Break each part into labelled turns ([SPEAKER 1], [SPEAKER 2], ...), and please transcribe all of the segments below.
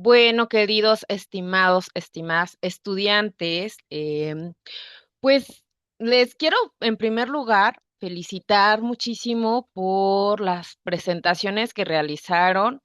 [SPEAKER 1] Bueno, queridos, estimados, estimadas estudiantes, pues les quiero en primer lugar felicitar muchísimo por las presentaciones que realizaron.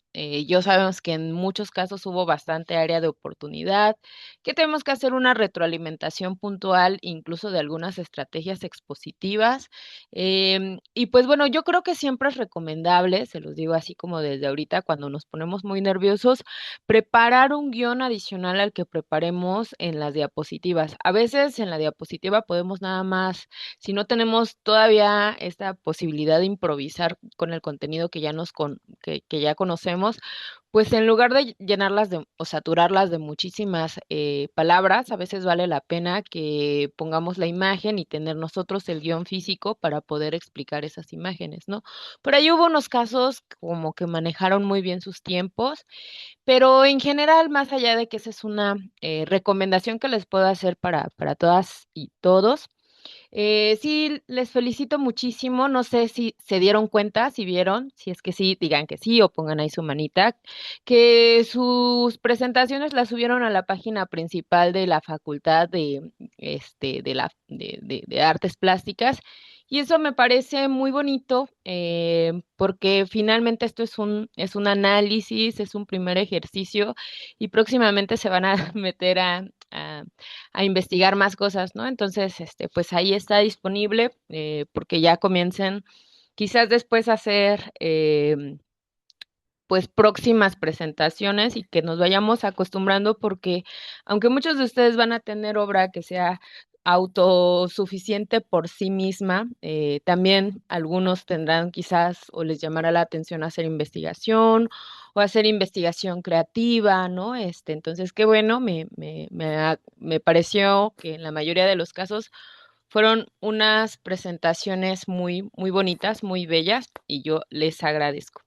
[SPEAKER 1] Yo sabemos que en muchos casos hubo bastante área de oportunidad, que tenemos que hacer una retroalimentación puntual, incluso de algunas estrategias expositivas. Y pues bueno, yo creo que siempre es recomendable, se los digo así como desde ahorita, cuando nos ponemos muy nerviosos, preparar un guión adicional al que preparemos en las diapositivas. A veces en la diapositiva podemos nada más, si no tenemos todavía esta posibilidad de improvisar con el contenido que que ya conocemos, pues en lugar de llenarlas o saturarlas de muchísimas palabras, a veces vale la pena que pongamos la imagen y tener nosotros el guión físico para poder explicar esas imágenes, ¿no? Por ahí hubo unos casos como que manejaron muy bien sus tiempos, pero en general, más allá de que esa es una recomendación que les puedo hacer para todas y todos, sí, les felicito muchísimo. No sé si se dieron cuenta, si vieron, si es que sí, digan que sí o pongan ahí su manita, que sus presentaciones las subieron a la página principal de la Facultad de Artes Plásticas. Y eso me parece muy bonito, porque finalmente esto es un análisis, es un primer ejercicio y próximamente se van a meter a investigar más cosas, ¿no? Entonces, pues ahí está disponible, porque ya comiencen quizás después a hacer pues próximas presentaciones y que nos vayamos acostumbrando porque aunque muchos de ustedes van a tener obra que sea autosuficiente por sí misma, también algunos tendrán quizás o les llamará la atención hacer investigación o hacer investigación creativa, ¿no? Entonces, qué bueno, me pareció que en la mayoría de los casos fueron unas presentaciones muy, muy bonitas, muy bellas y yo les agradezco.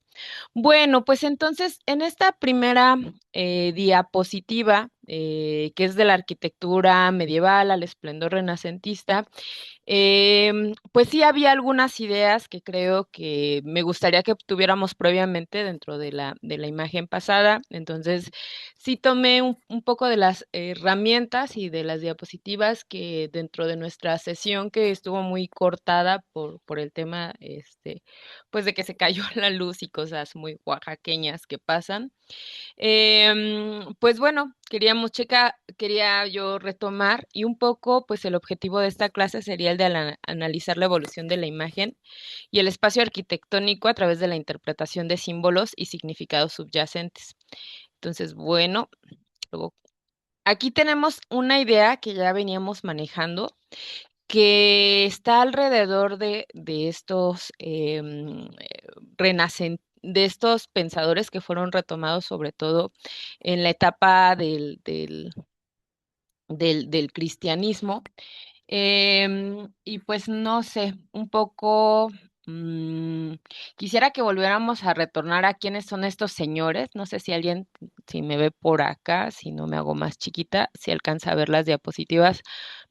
[SPEAKER 1] Bueno, pues entonces en esta primera diapositiva, que es de la arquitectura medieval al esplendor renacentista, pues sí había algunas ideas que creo que me gustaría que tuviéramos previamente dentro de de la imagen pasada. Entonces, sí tomé un poco de las herramientas y de las diapositivas que dentro de nuestra sesión, que estuvo muy cortada por el tema, pues de que se cayó la luz y cosas muy oaxaqueñas que pasan. Pues bueno, quería yo retomar y un poco, pues el objetivo de esta clase sería el de analizar la evolución de la imagen y el espacio arquitectónico a través de la interpretación de símbolos y significados subyacentes. Entonces, bueno, luego, aquí tenemos una idea que ya veníamos manejando, que está alrededor de estos de estos pensadores que fueron retomados sobre todo en la etapa del cristianismo. Y pues no sé, un poco quisiera que volviéramos a retornar a quiénes son estos señores. No sé si alguien, si me ve por acá, si no me hago más chiquita, si alcanza a ver las diapositivas,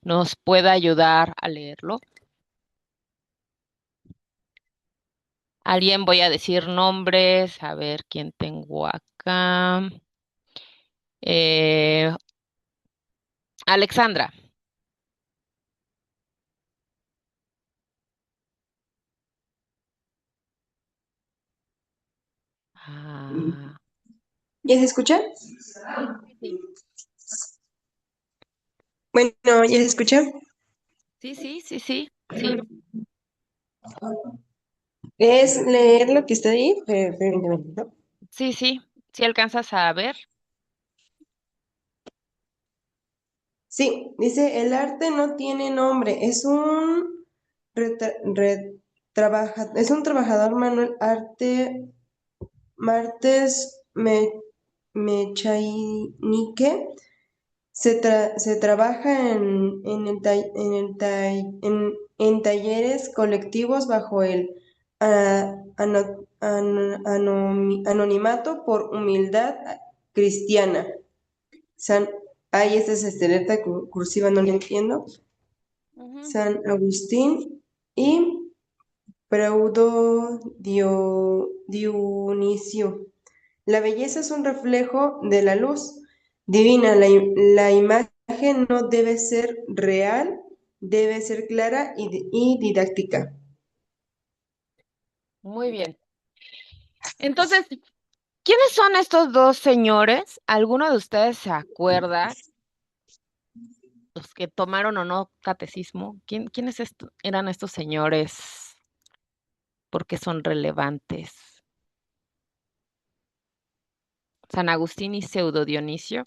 [SPEAKER 1] nos pueda ayudar a leerlo. Alguien, voy a decir nombres, a ver quién tengo acá. Eh, Alexandra. Ah,
[SPEAKER 2] ¿Ya se escucha?
[SPEAKER 1] sí, sí,
[SPEAKER 2] Bueno, ¿ya se escucha?
[SPEAKER 1] sí, sí, sí, sí, sí,
[SPEAKER 2] ¿Es leer lo que está ahí? Permíteme, ¿no?
[SPEAKER 1] sí, sí, sí alcanzas a ver.
[SPEAKER 2] Sí, dice, el arte no tiene nombre, es un, es un trabajador manual arte Martes Mechainique. Se trabaja en talleres colectivos bajo el anonimato por humildad cristiana. San, ay, esta es letra cursiva, no la entiendo.
[SPEAKER 1] Ujú.
[SPEAKER 2] San Agustín y Dionisio. La belleza es un reflejo de la luz divina. La imagen no debe ser real, debe ser clara y didáctica.
[SPEAKER 1] Muy bien. Entonces, ¿quiénes son estos dos señores? ¿Alguno de ustedes se acuerda? Los que tomaron o no catecismo. ¿Quiénes eran estos señores? ¿Por qué son relevantes? San Agustín y Pseudo Dionisio.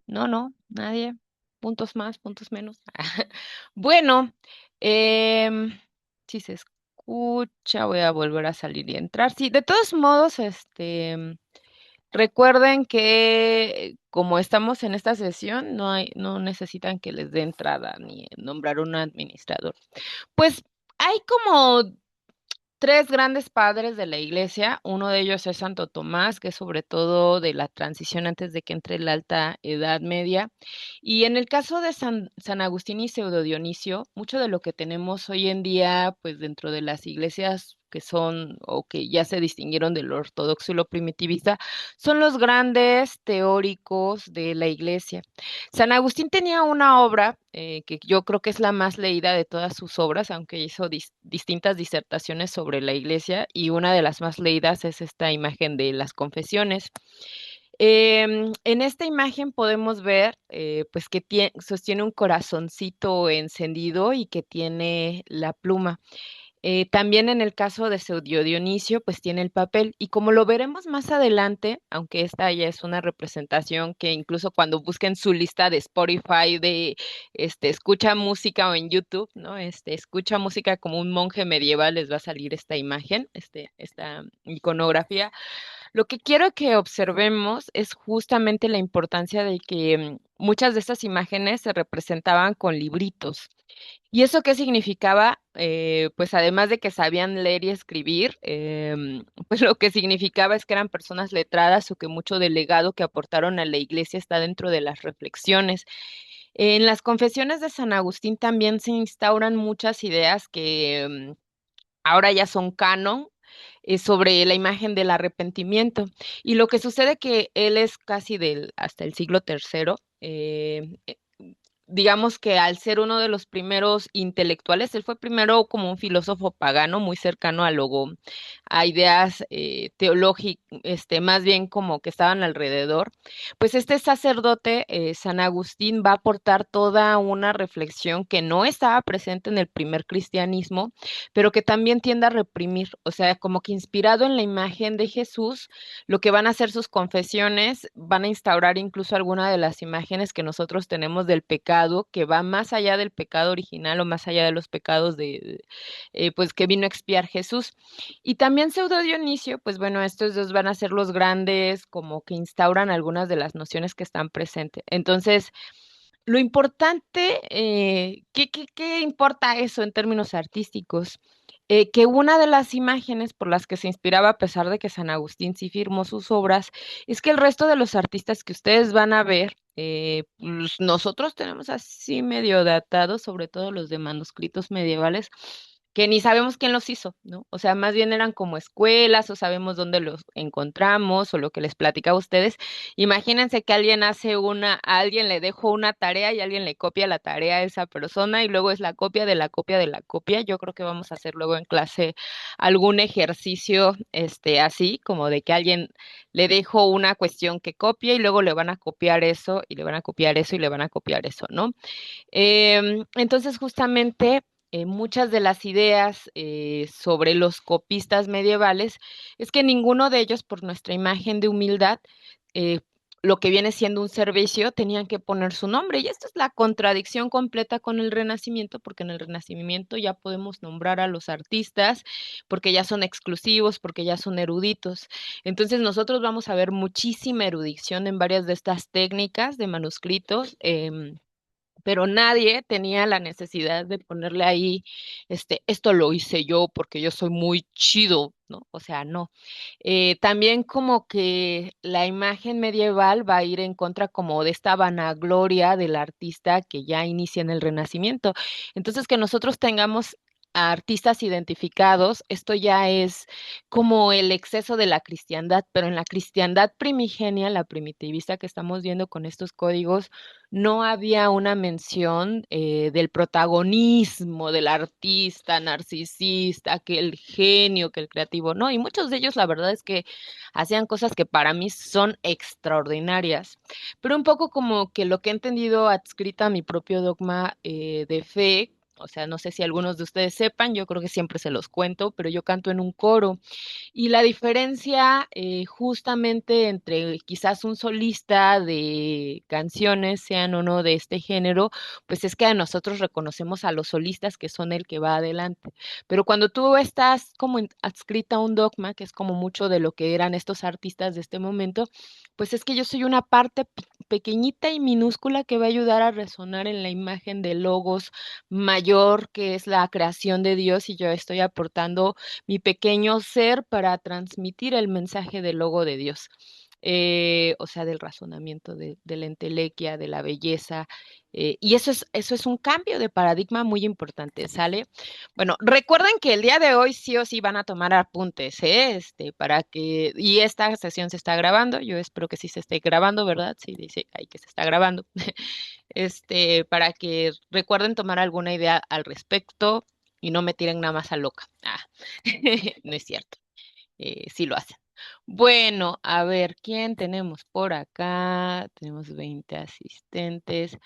[SPEAKER 1] No, no, nadie. Puntos más, puntos menos. Bueno, si se escucha, voy a volver a salir y entrar. Sí, de todos modos, recuerden que como estamos en esta sesión, no necesitan que les dé entrada ni nombrar un administrador. Pues hay como tres grandes padres de la iglesia. Uno de ellos es Santo Tomás, que es sobre todo de la transición antes de que entre la Alta Edad Media. Y en el caso de San Agustín y Pseudo Dionisio, mucho de lo que tenemos hoy en día, pues dentro de las iglesias que son o que ya se distinguieron del ortodoxo y lo primitivista, son los grandes teóricos de la iglesia. San Agustín tenía una obra que yo creo que es la más leída de todas sus obras, aunque hizo distintas disertaciones sobre la iglesia, y una de las más leídas es esta imagen de las confesiones. En esta imagen podemos ver pues que sostiene un corazoncito encendido y que tiene la pluma. También en el caso de Pseudo Dionisio, pues tiene el papel. Y como lo veremos más adelante, aunque esta ya es una representación que incluso cuando busquen su lista de Spotify de escucha música o en YouTube, ¿no? Escucha música como un monje medieval, les va a salir esta imagen, esta iconografía. Lo que quiero que observemos es justamente la importancia de que muchas de estas imágenes se representaban con libritos. ¿Y eso qué significaba? Pues además de que sabían leer y escribir, pues lo que significaba es que eran personas letradas o que mucho del legado que aportaron a la iglesia está dentro de las reflexiones. En las confesiones de San Agustín también se instauran muchas ideas que ahora ya son canon sobre la imagen del arrepentimiento. Y lo que sucede que él es casi hasta el siglo tercero, digamos que al ser uno de los primeros intelectuales, él fue primero como un filósofo pagano muy cercano a ideas teológicas, más bien como que estaban alrededor. Pues este sacerdote, San Agustín, va a aportar toda una reflexión que no estaba presente en el primer cristianismo, pero que también tiende a reprimir, o sea, como que inspirado en la imagen de Jesús, lo que van a hacer sus confesiones, van a instaurar incluso alguna de las imágenes que nosotros tenemos del pecado, que va más allá del pecado original o más allá de los pecados pues que vino a expiar Jesús. Y también Pseudo Dionisio, pues bueno, estos dos van a ser los grandes, como que instauran algunas de las nociones que están presentes. Entonces, lo importante, ¿qué importa eso en términos artísticos? Que una de las imágenes por las que se inspiraba, a pesar de que San Agustín sí firmó sus obras, es que el resto de los artistas que ustedes van a ver, pues nosotros tenemos así medio datados, sobre todo los de manuscritos medievales, que ni sabemos quién los hizo, ¿no? O sea, más bien eran como escuelas o sabemos dónde los encontramos o lo que les platicaba a ustedes. Imagínense que a alguien le dejó una tarea y alguien le copia la tarea a esa persona y luego es la copia de la copia de la copia. Yo creo que vamos a hacer luego en clase algún ejercicio, así, como de que alguien le dejó una cuestión que copie y luego le van a copiar eso y le van a copiar eso y le van a copiar eso, ¿no? Entonces, justamente muchas de las ideas sobre los copistas medievales es que ninguno de ellos, por nuestra imagen de humildad, eh, lo que viene siendo un servicio, tenían que poner su nombre. Y esto es la contradicción completa con el Renacimiento, porque en el Renacimiento ya podemos nombrar a los artistas, porque ya son exclusivos, porque ya son eruditos. Entonces nosotros vamos a ver muchísima erudición en varias de estas técnicas de manuscritos. pero nadie tenía la necesidad de ponerle ahí, esto lo hice yo porque yo soy muy chido, ¿no? O sea, no. También como que la imagen medieval va a ir en contra como de esta vanagloria del artista que ya inicia en el Renacimiento. Entonces, que nosotros tengamos a artistas identificados, esto ya es como el exceso de la cristiandad, pero en la cristiandad primigenia, la primitivista que estamos viendo con estos códigos, no había una mención del protagonismo del artista narcisista, que el genio, que el creativo, ¿no? Y muchos de ellos, la verdad es que hacían cosas que para mí son extraordinarias, pero un poco como que lo que he entendido adscrita a mi propio dogma de fe. O sea, no sé si algunos de ustedes sepan, yo creo que siempre se los cuento, pero yo canto en un coro y la diferencia justamente entre quizás un solista de canciones, sean o no de este género, pues es que a nosotros reconocemos a los solistas que son el que va adelante. Pero cuando tú estás como adscrita a un dogma, que es como mucho de lo que eran estos artistas de este momento, pues es que yo soy una parte pequeñita y minúscula que va a ayudar a resonar en la imagen de logos mayor que es la creación de Dios y yo estoy aportando mi pequeño ser para transmitir el mensaje del logo de Dios. O sea, del razonamiento, de la entelequia, de la belleza. Y eso es un cambio de paradigma muy importante, ¿sale? Bueno, recuerden que el día de hoy sí o sí van a tomar apuntes, ¿eh? Para que, y esta sesión se está grabando, yo espero que sí se esté grabando, ¿verdad? Sí, dice ahí que se está grabando. Para que recuerden tomar alguna idea al respecto y no me tiren nada más a loca. Ah, no es cierto. Sí lo hacen. Bueno, a ver, ¿quién tenemos por acá? Tenemos 20 asistentes.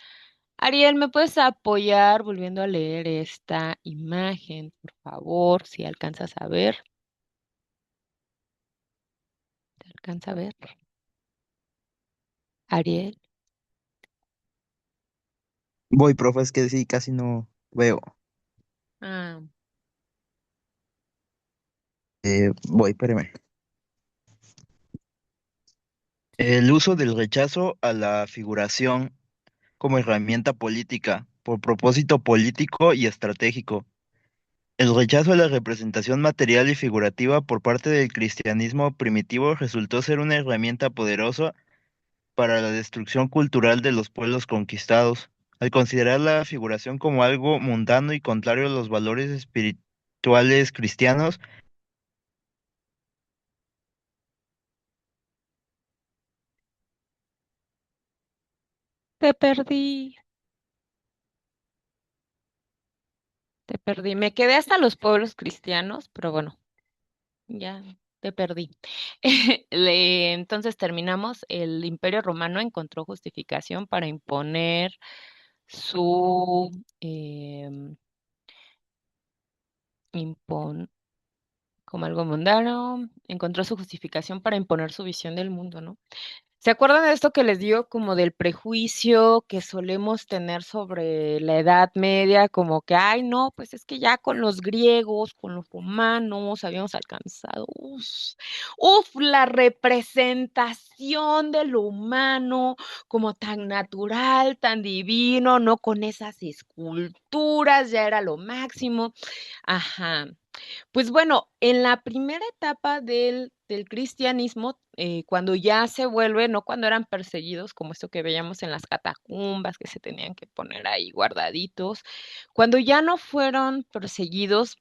[SPEAKER 1] Ariel, ¿me puedes apoyar volviendo a leer esta imagen, por favor? Si alcanzas a ver. ¿Te alcanza a ver? Ariel.
[SPEAKER 3] Voy, profe, es que sí, casi no veo.
[SPEAKER 1] Ah,
[SPEAKER 3] Voy, espérame. El uso del rechazo a la figuración como herramienta política, por propósito político y estratégico. El rechazo a la representación material y figurativa por parte del cristianismo primitivo resultó ser una herramienta poderosa para la destrucción cultural de los pueblos conquistados. Al considerar la figuración como algo mundano y contrario a los valores espirituales cristianos,
[SPEAKER 1] te perdí, te perdí. Me quedé hasta los pueblos cristianos, pero bueno, ya te perdí. Entonces terminamos. El Imperio Romano encontró justificación para imponer su impon como algo mundano, encontró su justificación para imponer su visión del mundo, ¿no? ¿Se acuerdan de esto que les digo como del prejuicio que solemos tener sobre la Edad Media? Como que, ay, no, pues es que ya con los griegos, con los romanos, habíamos alcanzado, la representación de lo humano como tan natural, tan divino, no con esas esculturas, ya era lo máximo. Ajá. Pues bueno, en la primera etapa del cristianismo, cuando ya se vuelve, no cuando eran perseguidos, como esto que veíamos en las catacumbas, que se tenían que poner ahí guardaditos, cuando ya no fueron perseguidos,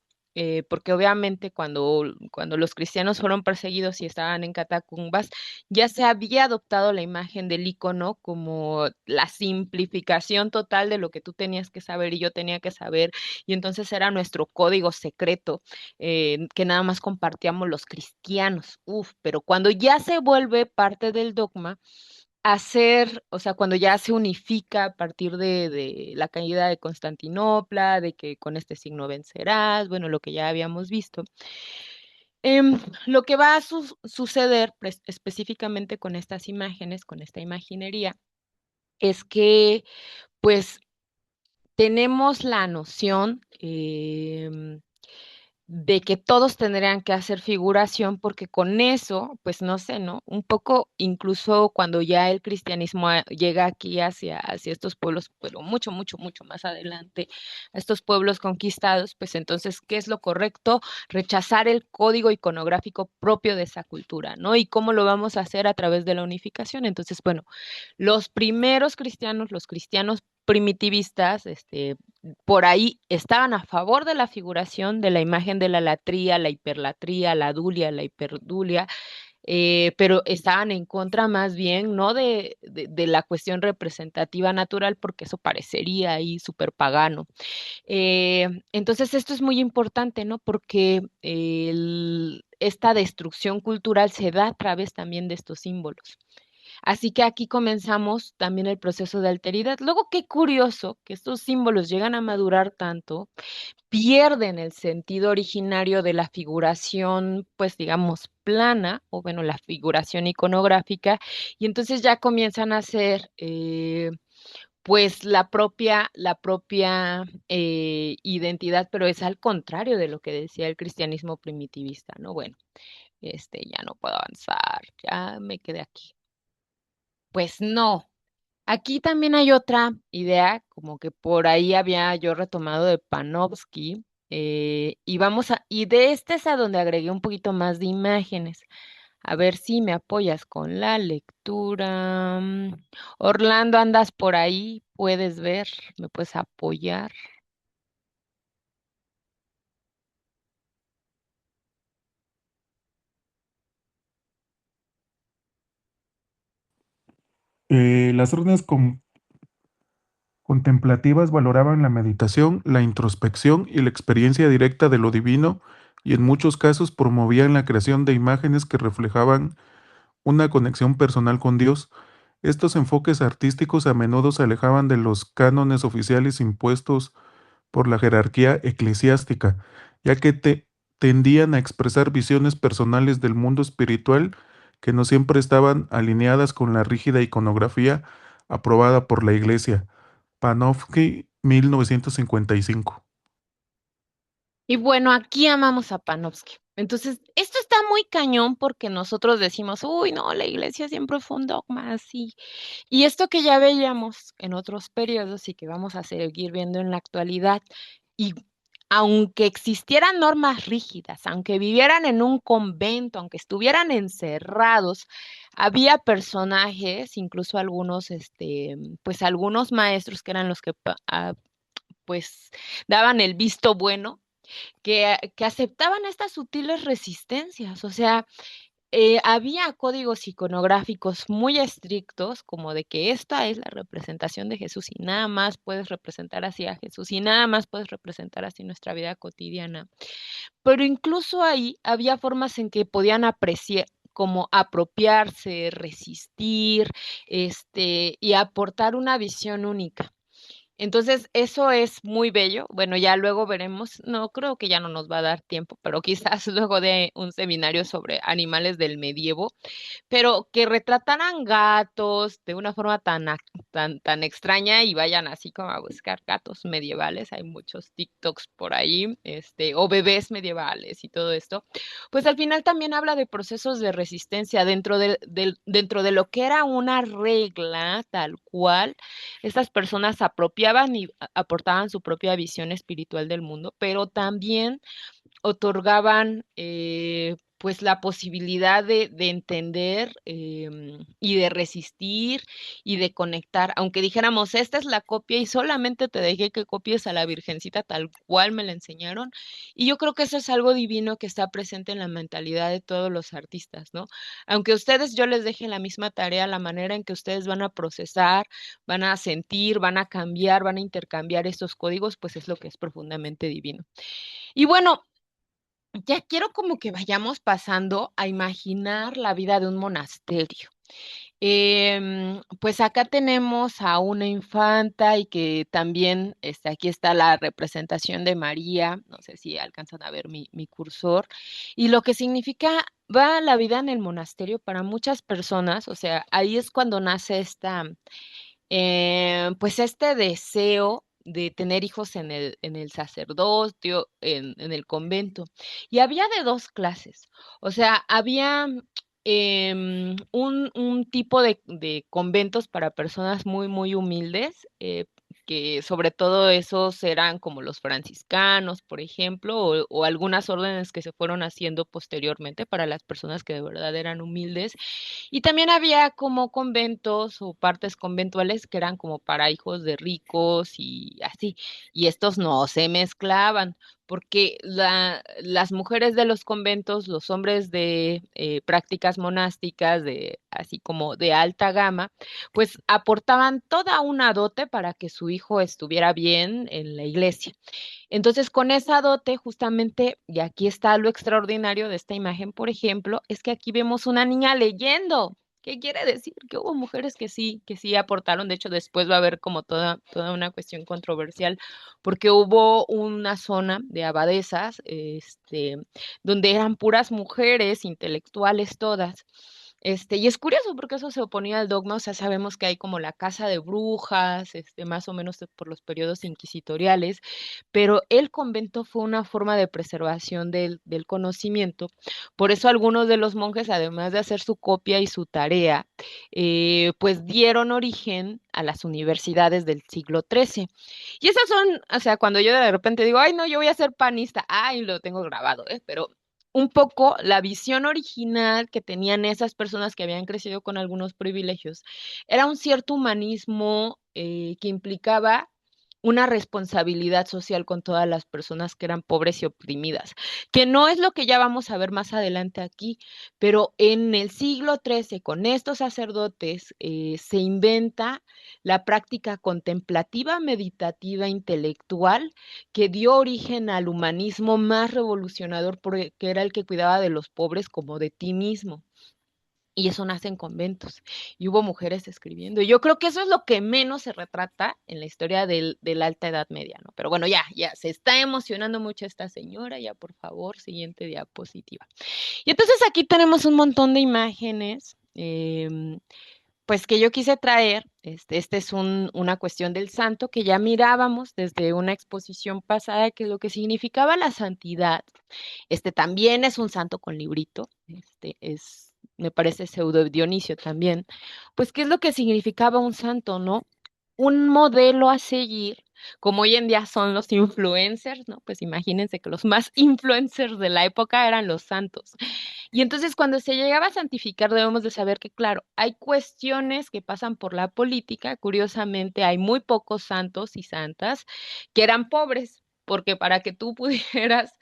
[SPEAKER 1] porque obviamente cuando los cristianos fueron perseguidos y estaban en catacumbas, ya se había adoptado la imagen del icono como la simplificación total de lo que tú tenías que saber y yo tenía que saber, y entonces era nuestro código secreto que nada más compartíamos los cristianos. Uf, pero cuando ya se vuelve parte del dogma, hacer, o sea, cuando ya se unifica a partir de la caída de Constantinopla, de que con este signo vencerás, bueno, lo que ya habíamos visto, lo que va a suceder específicamente con estas imágenes, con esta imaginería, es que pues tenemos la noción de que todos tendrían que hacer figuración porque con eso, pues no sé, ¿no? Un poco incluso cuando ya el cristianismo llega aquí hacia estos pueblos, pero mucho, mucho, mucho más adelante, a estos pueblos conquistados, pues entonces, ¿qué es lo correcto? Rechazar el código iconográfico propio de esa cultura, ¿no? ¿Y cómo lo vamos a hacer? A través de la unificación. Entonces, bueno, los primeros cristianos, los cristianos primitivistas, por ahí estaban a favor de la figuración de la imagen de la latría, la hiperlatría, la dulia, la hiperdulia, pero estaban en contra más bien, no de la cuestión representativa natural, porque eso parecería ahí súper pagano. Entonces, esto es muy importante, ¿no? Porque esta destrucción cultural se da a través también de estos símbolos. Así que aquí comenzamos también el proceso de alteridad. Luego, qué curioso que estos símbolos llegan a madurar tanto, pierden el sentido originario de la figuración, pues digamos, plana, o bueno, la figuración iconográfica, y entonces ya comienzan a ser, pues la propia identidad, pero es al contrario de lo que decía el cristianismo primitivista, ¿no? Bueno, ya no puedo avanzar, ya me quedé aquí. Pues no. Aquí también hay otra idea, como que por ahí había yo retomado de Panofsky, y de este es a donde agregué un poquito más de imágenes. A ver si me apoyas con la lectura. Orlando, andas por ahí, puedes ver, me puedes apoyar.
[SPEAKER 4] Las órdenes contemplativas valoraban la meditación, la introspección y la experiencia directa de lo divino, y en muchos casos promovían la creación de imágenes que reflejaban una conexión personal con Dios. Estos enfoques artísticos a menudo se alejaban de los cánones oficiales impuestos por la jerarquía eclesiástica, ya que tendían a expresar visiones personales del mundo espiritual que no siempre estaban alineadas con la rígida iconografía aprobada por la Iglesia. Panofsky, 1955.
[SPEAKER 1] Y bueno, aquí amamos a Panofsky. Entonces, esto está muy cañón porque nosotros decimos, uy, no, la iglesia siempre fue un dogma así. Y esto que ya veíamos en otros periodos y que vamos a seguir viendo en la actualidad, y aunque existieran normas rígidas, aunque vivieran en un convento, aunque estuvieran encerrados, había personajes, incluso algunos, pues algunos maestros que eran los que, pues, daban el visto bueno, que aceptaban estas sutiles resistencias. O sea, había códigos iconográficos muy estrictos, como de que esta es la representación de Jesús y nada más puedes representar así a Jesús y nada más puedes representar así nuestra vida cotidiana. Pero incluso ahí había formas en que podían apreciar como apropiarse, resistir, y aportar una visión única. Entonces, eso es muy bello. Bueno, ya luego veremos, no creo que ya no nos va a dar tiempo, pero quizás luego de un seminario sobre animales del medievo, pero que retrataran gatos de una forma tan extraña y vayan así como a buscar gatos medievales. Hay muchos TikToks por ahí, o bebés medievales y todo esto. Pues al final también habla de procesos de resistencia dentro de lo que era una regla tal cual. Estas personas apropiaban y aportaban su propia visión espiritual del mundo, pero también otorgaban, pues la posibilidad de entender, y de resistir y de conectar, aunque dijéramos, esta es la copia y solamente te dejé que copies a la Virgencita tal cual me la enseñaron. Y yo creo que eso es algo divino que está presente en la mentalidad de todos los artistas, ¿no? Aunque ustedes yo les deje la misma tarea, la manera en que ustedes van a procesar, van a sentir, van a cambiar, van a intercambiar estos códigos, pues es lo que es profundamente divino. Y bueno, ya quiero como que vayamos pasando a imaginar la vida de un monasterio. Pues acá tenemos a una infanta y que también aquí está la representación de María, no sé si alcanzan a ver mi cursor, y lo que significa va la vida en el monasterio para muchas personas, o sea, ahí es cuando nace pues este deseo de tener hijos en el sacerdocio, en el convento. Y había de dos clases. O sea, había un tipo de conventos para personas muy, muy humildes, que sobre todo esos eran como los franciscanos, por ejemplo, o algunas órdenes que se fueron haciendo posteriormente para las personas que de verdad eran humildes. Y también había como conventos o partes conventuales que eran como para hijos de ricos y así. Y estos no se mezclaban, porque las mujeres de los conventos, los hombres de prácticas monásticas, de así como de alta gama, pues aportaban toda una dote para que su hijo estuviera bien en la iglesia. Entonces, con esa dote, justamente, y aquí está lo extraordinario de esta imagen, por ejemplo, es que aquí vemos una niña leyendo. ¿Qué quiere decir? Que hubo mujeres que sí aportaron. De hecho, después va a haber como toda una cuestión controversial, porque hubo una zona de abadesas, donde eran puras mujeres, intelectuales todas. Y es curioso porque eso se oponía al dogma, o sea, sabemos que hay como la casa de brujas, más o menos por los periodos inquisitoriales, pero el convento fue una forma de preservación del conocimiento. Por eso algunos de los monjes, además de hacer su copia y su tarea, pues dieron origen a las universidades del siglo XIII. Y esas son, o sea, cuando yo de repente digo, ay, no, yo voy a ser panista, ay, lo tengo grabado, pero un poco la visión original que tenían esas personas que habían crecido con algunos privilegios era un cierto humanismo que implicaba una responsabilidad social con todas las personas que eran pobres y oprimidas, que no es lo que ya vamos a ver más adelante aquí, pero en el siglo XIII, con estos sacerdotes, se inventa la práctica contemplativa, meditativa, intelectual, que dio origen al humanismo más revolucionador, porque era el que cuidaba de los pobres como de ti mismo. Y eso nace en conventos. Y hubo mujeres escribiendo. Y yo creo que eso es lo que menos se retrata en la historia de la Alta Edad Media, ¿no? Pero bueno, ya, se está emocionando mucho esta señora. Ya, por favor, siguiente diapositiva. Y entonces aquí tenemos un montón de imágenes, pues que yo quise traer. Este es una cuestión del santo que ya mirábamos desde una exposición pasada, que es lo que significaba la santidad. También es un santo con librito, me parece pseudo Dionisio también. Pues, ¿qué es lo que significaba un santo, no? Un modelo a seguir, como hoy en día son los influencers, ¿no? Pues imagínense que los más influencers de la época eran los santos. Y entonces cuando se llegaba a santificar debemos de saber que, claro, hay cuestiones que pasan por la política. Curiosamente, hay muy pocos santos y santas que eran pobres, porque para que tú pudieras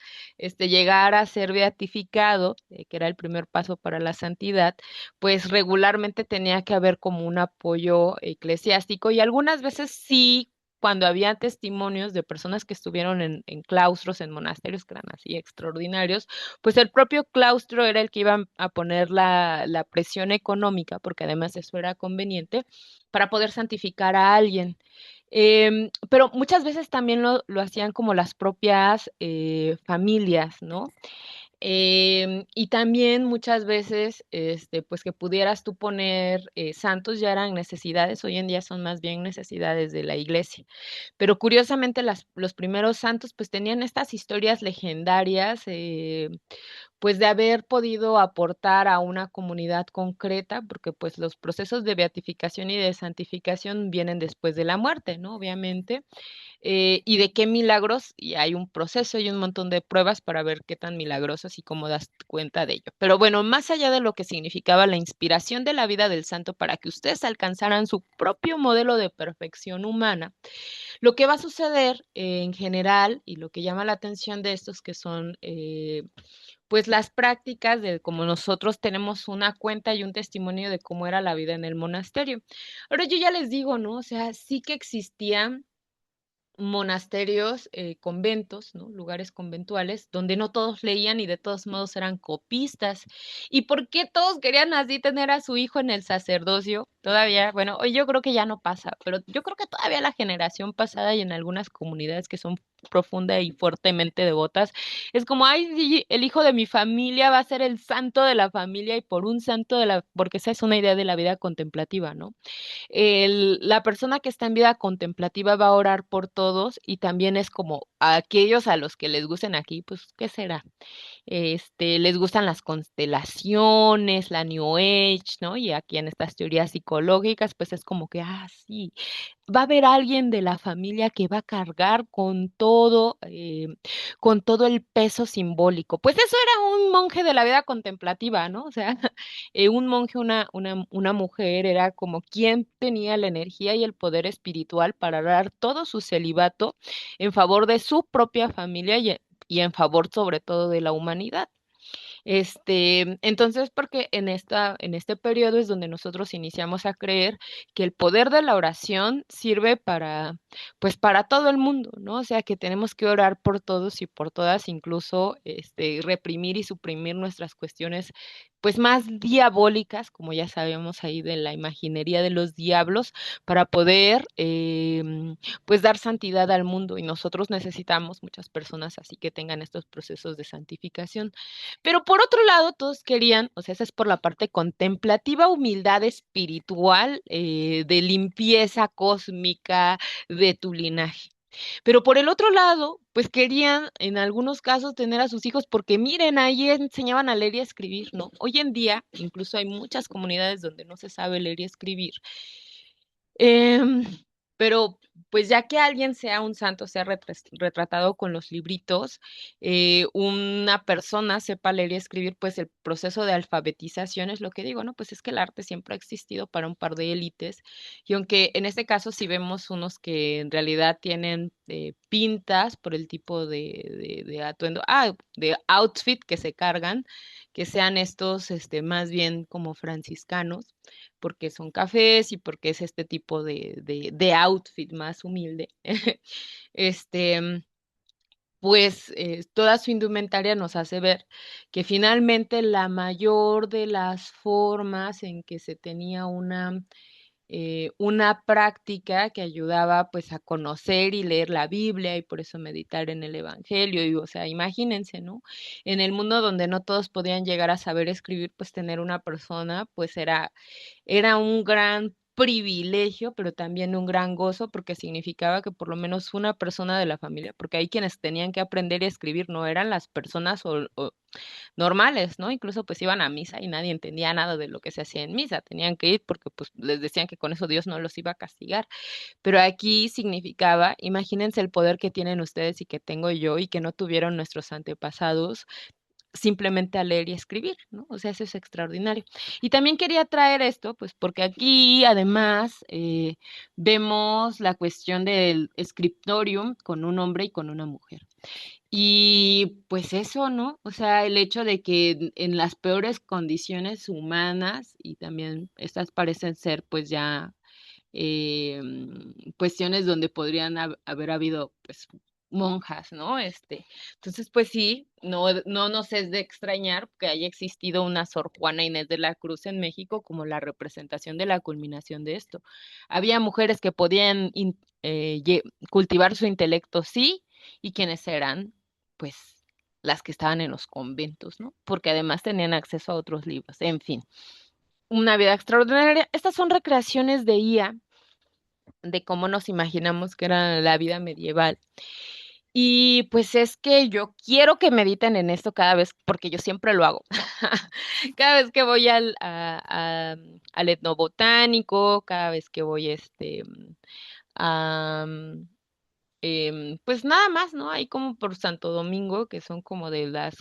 [SPEAKER 1] llegar a ser beatificado, que era el primer paso para la santidad, pues regularmente tenía que haber como un apoyo eclesiástico, y algunas veces sí, cuando había testimonios de personas que estuvieron en claustros, en monasterios que eran así extraordinarios, pues el propio claustro era el que iba a poner la presión económica, porque además eso era conveniente, para poder santificar a alguien. Pero muchas veces también lo hacían como las propias familias, ¿no? Y también muchas veces, pues que pudieras tú poner santos ya eran necesidades, hoy en día son más bien necesidades de la iglesia. Pero curiosamente los primeros santos pues tenían estas historias legendarias, pues de haber podido aportar a una comunidad concreta, porque pues los procesos de beatificación y de santificación vienen después de la muerte, ¿no? Obviamente. Y de qué milagros, y hay un proceso y un montón de pruebas para ver qué tan milagrosos y cómo das cuenta de ello. Pero bueno, más allá de lo que significaba la inspiración de la vida del santo para que ustedes alcanzaran su propio modelo de perfección humana, lo que va a suceder en general, y lo que llama la atención de estos que son pues las prácticas de como nosotros tenemos una cuenta y un testimonio de cómo era la vida en el monasterio. Ahora yo ya les digo, ¿no? O sea, sí que existían monasterios, conventos, ¿no? Lugares conventuales, donde no todos leían y de todos modos eran copistas. ¿Y por qué todos querían así tener a su hijo en el sacerdocio? Todavía, bueno, hoy yo creo que ya no pasa, pero yo creo que todavía la generación pasada y en algunas comunidades que son profunda y fuertemente devotas. Es como, ay, sí, el hijo de mi familia va a ser el santo de la familia y por un santo de la, porque esa es una idea de la vida contemplativa, ¿no? La persona que está en vida contemplativa va a orar por todos y también es como a aquellos a los que les gusten aquí, pues, ¿qué será? Les gustan las constelaciones, la New Age, ¿no? Y aquí en estas teorías psicológicas, pues es como que, sí, va a haber alguien de la familia que va a cargar con todo el peso simbólico. Pues eso era un monje de la vida contemplativa, ¿no? O sea, un monje, una mujer, era como quien tenía la energía y el poder espiritual para dar todo su celibato en favor de su propia familia y en favor sobre todo de la humanidad. Entonces, porque en este periodo es donde nosotros iniciamos a creer que el poder de la oración sirve para, pues para todo el mundo, ¿no? O sea, que tenemos que orar por todos y por todas, incluso, reprimir y suprimir nuestras cuestiones, pues más diabólicas, como ya sabemos ahí de la imaginería de los diablos, para poder, pues dar santidad al mundo. Y nosotros necesitamos muchas personas así que tengan estos procesos de santificación. Pero por otro lado, todos querían, o sea, esa es por la parte contemplativa, humildad espiritual, de limpieza cósmica de tu linaje. Pero por el otro lado, pues querían en algunos casos tener a sus hijos porque miren, ahí enseñaban a leer y a escribir, ¿no? Hoy en día, incluso hay muchas comunidades donde no se sabe leer y escribir. Em, pero pues ya que alguien sea un santo, sea retratado con los libritos, una persona sepa leer y escribir, pues el proceso de alfabetización es lo que digo, ¿no? Pues es que el arte siempre ha existido para un par de élites, y aunque en este caso sí vemos unos que en realidad tienen pintas por el tipo de atuendo, de outfit que se cargan, que sean estos más bien como franciscanos porque son cafés y porque es este tipo de outfit más humilde. este, pues toda su indumentaria nos hace ver que finalmente la mayor de las formas en que se tenía una práctica que ayudaba pues a conocer y leer la Biblia y por eso meditar en el Evangelio. Y, o sea, imagínense, ¿no? En el mundo donde no todos podían llegar a saber escribir, pues tener una persona pues era un gran privilegio, pero también un gran gozo porque significaba que por lo menos una persona de la familia, porque ahí quienes tenían que aprender y escribir no eran las personas o normales, ¿no? Incluso pues iban a misa y nadie entendía nada de lo que se hacía en misa, tenían que ir porque pues les decían que con eso Dios no los iba a castigar, pero aquí significaba, imagínense el poder que tienen ustedes y que tengo yo y que no tuvieron nuestros antepasados simplemente a leer y escribir, ¿no? O sea, eso es extraordinario. Y también quería traer esto, pues porque aquí además vemos la cuestión del scriptorium con un hombre y con una mujer. Y pues eso, ¿no? O sea, el hecho de que en las peores condiciones humanas, y también estas parecen ser pues ya cuestiones donde podrían haber habido pues monjas, ¿no? Entonces, pues sí, no nos es de extrañar que haya existido una Sor Juana Inés de la Cruz en México como la representación de la culminación de esto. Había mujeres que podían cultivar su intelecto, sí, y quienes eran, pues, las que estaban en los conventos, ¿no? Porque además tenían acceso a otros libros, en fin. Una vida extraordinaria. Estas son recreaciones de IA de cómo nos imaginamos que era la vida medieval. Y pues es que yo quiero que mediten en esto cada vez, porque yo siempre lo hago. Cada vez que voy al etnobotánico, cada vez que voy a, pues nada más, ¿no? Ahí como por Santo Domingo, que son como de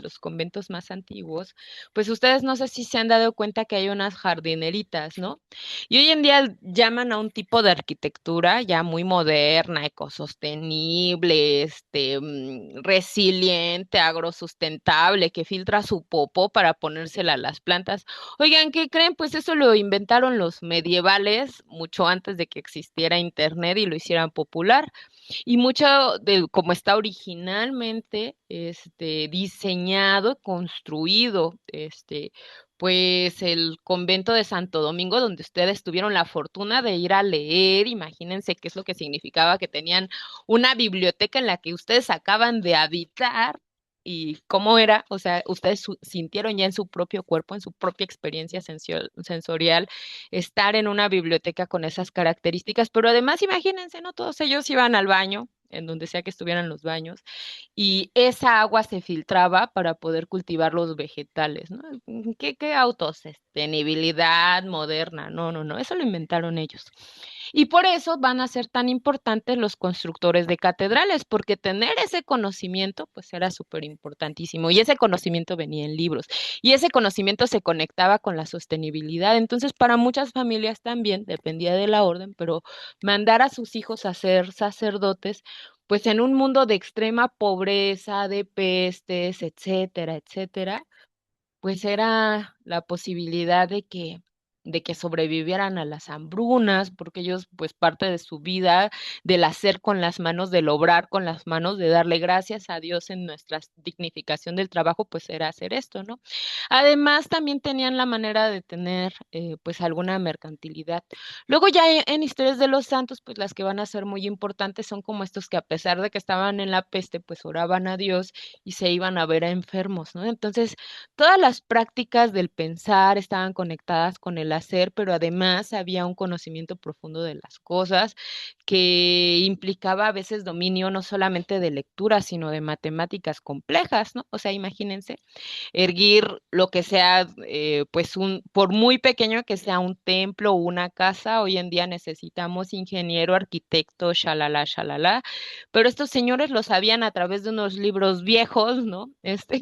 [SPEAKER 1] los conventos más antiguos, pues ustedes no sé si se han dado cuenta que hay unas jardineritas, ¿no? Y hoy en día llaman a un tipo de arquitectura ya muy moderna, ecosostenible, resiliente, agrosustentable, que filtra su popó para ponérsela a las plantas. Oigan, ¿qué creen? Pues eso lo inventaron los medievales mucho antes de que existiera internet y lo hicieran popular. Y mucho de como está originalmente diseñado, construido pues el convento de Santo Domingo, donde ustedes tuvieron la fortuna de ir a leer. Imagínense qué es lo que significaba que tenían una biblioteca en la que ustedes acaban de habitar y cómo era, o sea, ustedes sintieron ya en su propio cuerpo, en su propia experiencia sensorial, estar en una biblioteca con esas características, pero además imagínense, ¿no? Todos ellos iban al baño, en donde sea que estuvieran los baños, y esa agua se filtraba para poder cultivar los vegetales, ¿no? ¿Qué autosostenibilidad moderna? No, no, no, eso lo inventaron ellos. Y por eso van a ser tan importantes los constructores de catedrales, porque tener ese conocimiento, pues era súper importantísimo. Y ese conocimiento venía en libros. Y ese conocimiento se conectaba con la sostenibilidad. Entonces, para muchas familias también, dependía de la orden, pero mandar a sus hijos a ser sacerdotes, pues en un mundo de extrema pobreza, de pestes, etcétera, etcétera, pues era la posibilidad de que sobrevivieran a las hambrunas, porque ellos, pues parte de su vida, del hacer con las manos, del obrar con las manos, de darle gracias a Dios en nuestra dignificación del trabajo, pues era hacer esto, ¿no? Además, también tenían la manera de tener, pues alguna mercantilidad. Luego ya en Historias de los Santos, pues las que van a ser muy importantes son como estos que a pesar de que estaban en la peste, pues oraban a Dios y se iban a ver a enfermos, ¿no? Entonces, todas las prácticas del pensar estaban conectadas con el hacer, pero además había un conocimiento profundo de las cosas que implicaba a veces dominio no solamente de lectura, sino de matemáticas complejas, ¿no? O sea, imagínense erguir lo que sea, pues por muy pequeño que sea un templo o una casa, hoy en día necesitamos ingeniero, arquitecto, shalala, shalala, pero estos señores lo sabían a través de unos libros viejos, ¿no?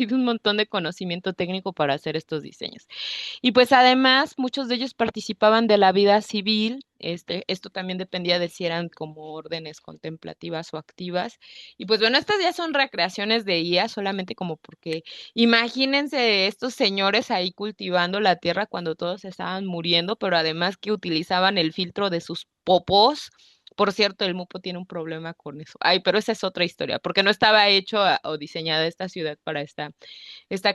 [SPEAKER 1] Y de un montón de conocimiento técnico para hacer estos diseños. Y pues además muchos de ellos participaban de la vida civil. Esto también dependía de si eran como órdenes contemplativas o activas. Y pues bueno, estas ya son recreaciones de IA, solamente como porque imagínense estos señores ahí cultivando la tierra cuando todos estaban muriendo, pero además que utilizaban el filtro de sus popos. Por cierto, el Mupo tiene un problema con eso. Ay, pero esa es otra historia, porque no estaba hecho o diseñada esta ciudad para esta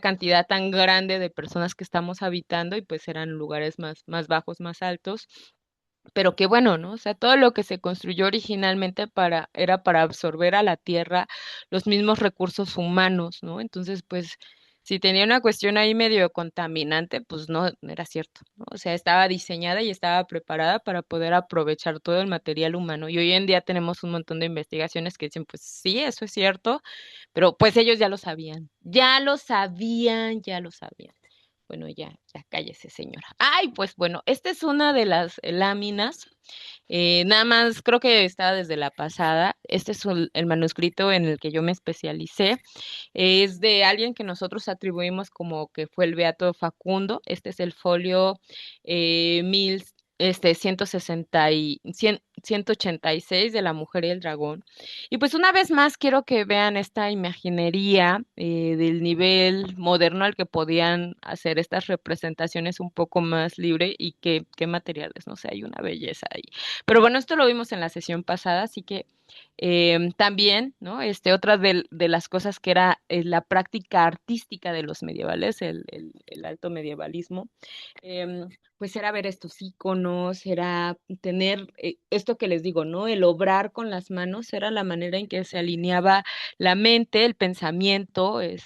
[SPEAKER 1] cantidad tan grande de personas que estamos habitando y pues eran lugares más bajos, más altos, pero qué bueno, ¿no? O sea, todo lo que se construyó originalmente era para absorber a la tierra los mismos recursos humanos, ¿no? Entonces, pues, si tenía una cuestión ahí medio contaminante, pues no era cierto, ¿no? O sea, estaba diseñada y estaba preparada para poder aprovechar todo el material humano. Y hoy en día tenemos un montón de investigaciones que dicen, pues sí, eso es cierto, pero pues ellos ya lo sabían, ya lo sabían, ya lo sabían. Bueno, ya cállese, señora. Ay, pues bueno, esta es una de las láminas. Nada más, creo que está desde la pasada. Este es el manuscrito en el que yo me especialicé. Es de alguien que nosotros atribuimos como que fue el Beato Facundo. Este es el folio 160 186 de La Mujer y el Dragón. Y pues una vez más quiero que vean esta imaginería del nivel moderno al que podían hacer estas representaciones un poco más libre y qué materiales, no sé, hay una belleza ahí. Pero bueno, esto lo vimos en la sesión pasada, así que también, ¿no? Otra de las cosas que era la práctica artística de los medievales, el alto medievalismo, em, pues era ver estos iconos, era tener esto que les digo, ¿no? El obrar con las manos era la manera en que se alineaba la mente, el pensamiento, el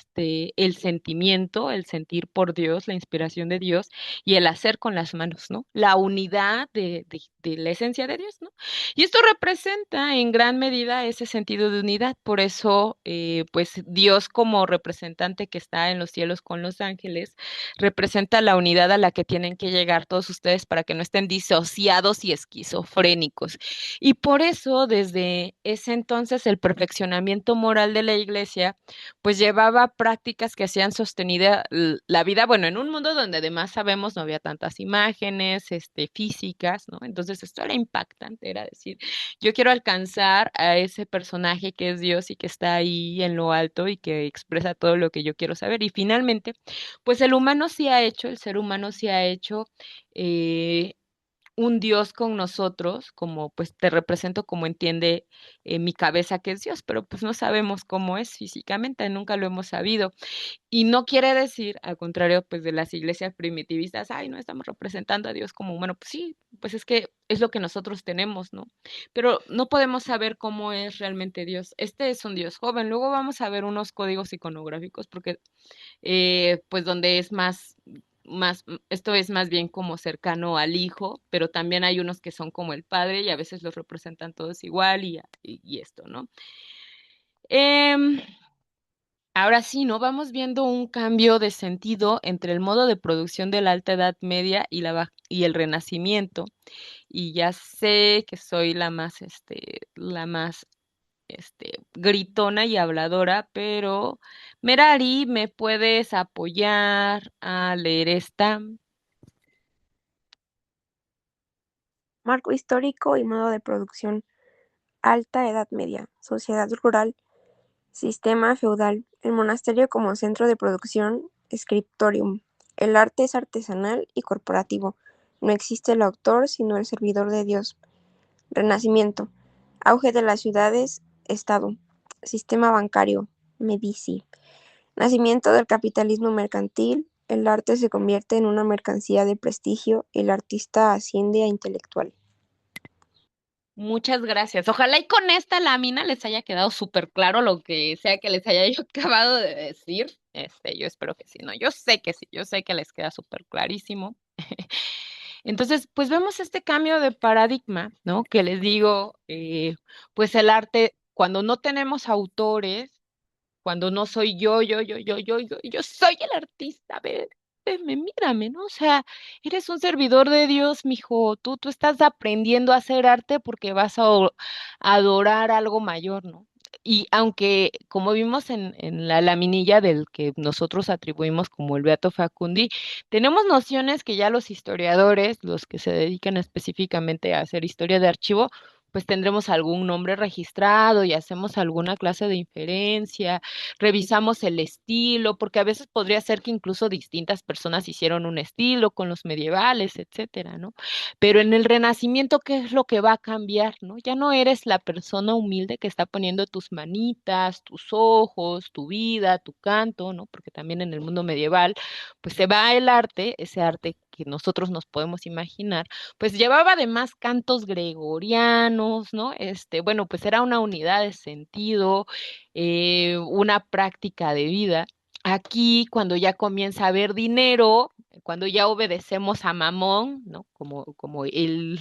[SPEAKER 1] sentimiento, el sentir por Dios, la inspiración de Dios y el hacer con las manos, ¿no? La unidad de la esencia de Dios, ¿no? Y esto representa en gran medida ese sentido de unidad. Por eso, pues Dios como representante que está en los cielos con los ángeles, representa la unidad a la que tienen que llegar todos ustedes para que no estén disociados y esquizofrénicos. Y por eso, desde ese entonces, el perfeccionamiento moral de la iglesia, pues llevaba prácticas que hacían sostenida la vida, bueno, en un mundo donde además sabemos no había tantas imágenes, físicas, ¿no? Entonces esto era impactante, era decir, yo quiero alcanzar a ese personaje que es Dios y que está ahí en lo alto y que expresa todo lo que yo quiero saber. Y finalmente, pues el humano sí ha hecho, el ser humano sí ha hecho eh, un Dios con nosotros, como pues te represento como entiende mi cabeza que es Dios, pero pues no sabemos cómo es físicamente, nunca lo hemos sabido. Y no quiere decir, al contrario, pues de las iglesias primitivistas, ay, no estamos representando a Dios como humano. Pues sí, pues es que es lo que nosotros tenemos, ¿no? Pero no podemos saber cómo es realmente Dios. Este es un Dios joven. Luego vamos a ver unos códigos iconográficos porque, pues donde es esto es más bien como cercano al hijo, pero también hay unos que son como el padre y a veces los representan todos igual y esto, ¿no? Em, Ahora sí, ¿no? Vamos viendo un cambio de sentido entre el modo de producción de la Alta Edad Media y el Renacimiento. Y ya sé que soy la más gritona y habladora, pero Merari, ¿me puedes apoyar a leer esta?
[SPEAKER 5] Marco histórico y modo de producción. Alta Edad Media. Sociedad rural. Sistema feudal. El monasterio como centro de producción. Scriptorium. El arte es artesanal y corporativo. No existe el autor, sino el servidor de Dios. Renacimiento. Auge de las ciudades. Estado. Sistema bancario. Medici. Nacimiento del capitalismo mercantil. El arte se convierte en una mercancía de prestigio y el artista asciende a intelectual.
[SPEAKER 1] Muchas gracias. Ojalá y con esta lámina les haya quedado súper claro lo que sea que les haya yo acabado de decir. Yo espero que sí, ¿no? Yo sé que sí, yo sé que les queda súper clarísimo. Entonces, pues vemos este cambio de paradigma, ¿no? Que les digo, pues el arte, cuando no tenemos autores, cuando no soy yo soy el artista, mírame, ¿no? O sea, eres un servidor de Dios, mijo, tú estás aprendiendo a hacer arte porque vas a adorar algo mayor, ¿no? Y aunque, como vimos en la laminilla del que nosotros atribuimos como el Beato Facundi, tenemos nociones que ya los historiadores, los que se dedican específicamente a hacer historia de archivo, pues tendremos algún nombre registrado y hacemos alguna clase de inferencia, revisamos el estilo, porque a veces podría ser que incluso distintas personas hicieron un estilo con los medievales, etcétera, ¿no? Pero en el Renacimiento, ¿qué es lo que va a cambiar, no? Ya no eres la persona humilde que está poniendo tus manitas, tus ojos, tu vida, tu canto, ¿no? Porque también en el mundo medieval, pues se va el arte, ese arte que nosotros nos podemos imaginar, pues llevaba además cantos gregorianos, ¿no? Bueno, pues era una unidad de sentido, una práctica de vida. Aquí, cuando ya comienza a haber dinero, cuando ya obedecemos a Mamón, ¿no? Como el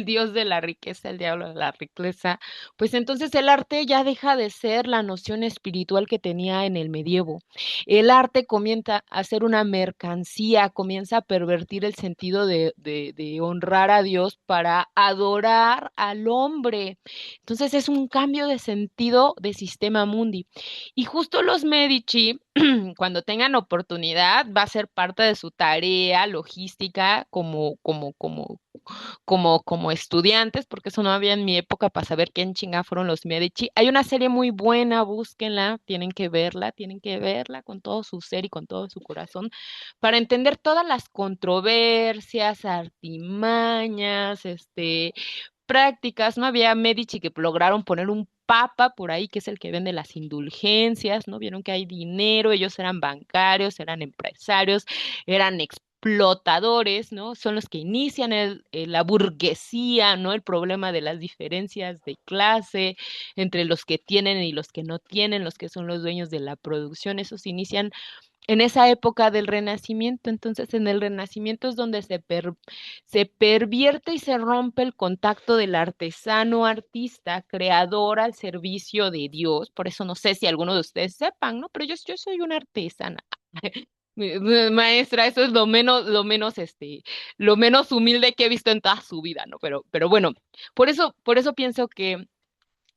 [SPEAKER 1] dios de la riqueza, el diablo de la riqueza, pues entonces el arte ya deja de ser la noción espiritual que tenía en el medievo. El arte comienza a ser una mercancía, comienza a pervertir el sentido de honrar a Dios para adorar al hombre. Entonces es un cambio de sentido de sistema mundi. Y justo los Medici, cuando tengan oportunidad, va a ser parte de su tarea logística como estudiantes, porque eso no había en mi época para saber quién chinga fueron los Medici. Hay una serie muy buena, búsquenla, tienen que verla con todo su ser y con todo su corazón, para entender todas las controversias, artimañas, prácticas, ¿no? Había Medici que lograron poner un papa por ahí, que es el que vende las indulgencias, ¿no? Vieron que hay dinero, ellos eran bancarios, eran empresarios, eran explotadores, ¿no? Son los que inician la burguesía, ¿no? El problema de las diferencias de clase entre los que tienen y los que no tienen, los que son los dueños de la producción, esos inician en esa época del Renacimiento. Entonces, en el Renacimiento es donde se pervierte y se rompe el contacto del artesano artista, creador al servicio de Dios. Por eso no sé si alguno de ustedes sepan, ¿no? Pero yo soy una artesana. Maestra, eso es lo menos humilde que he visto en toda su vida, ¿no? Pero bueno, por eso pienso que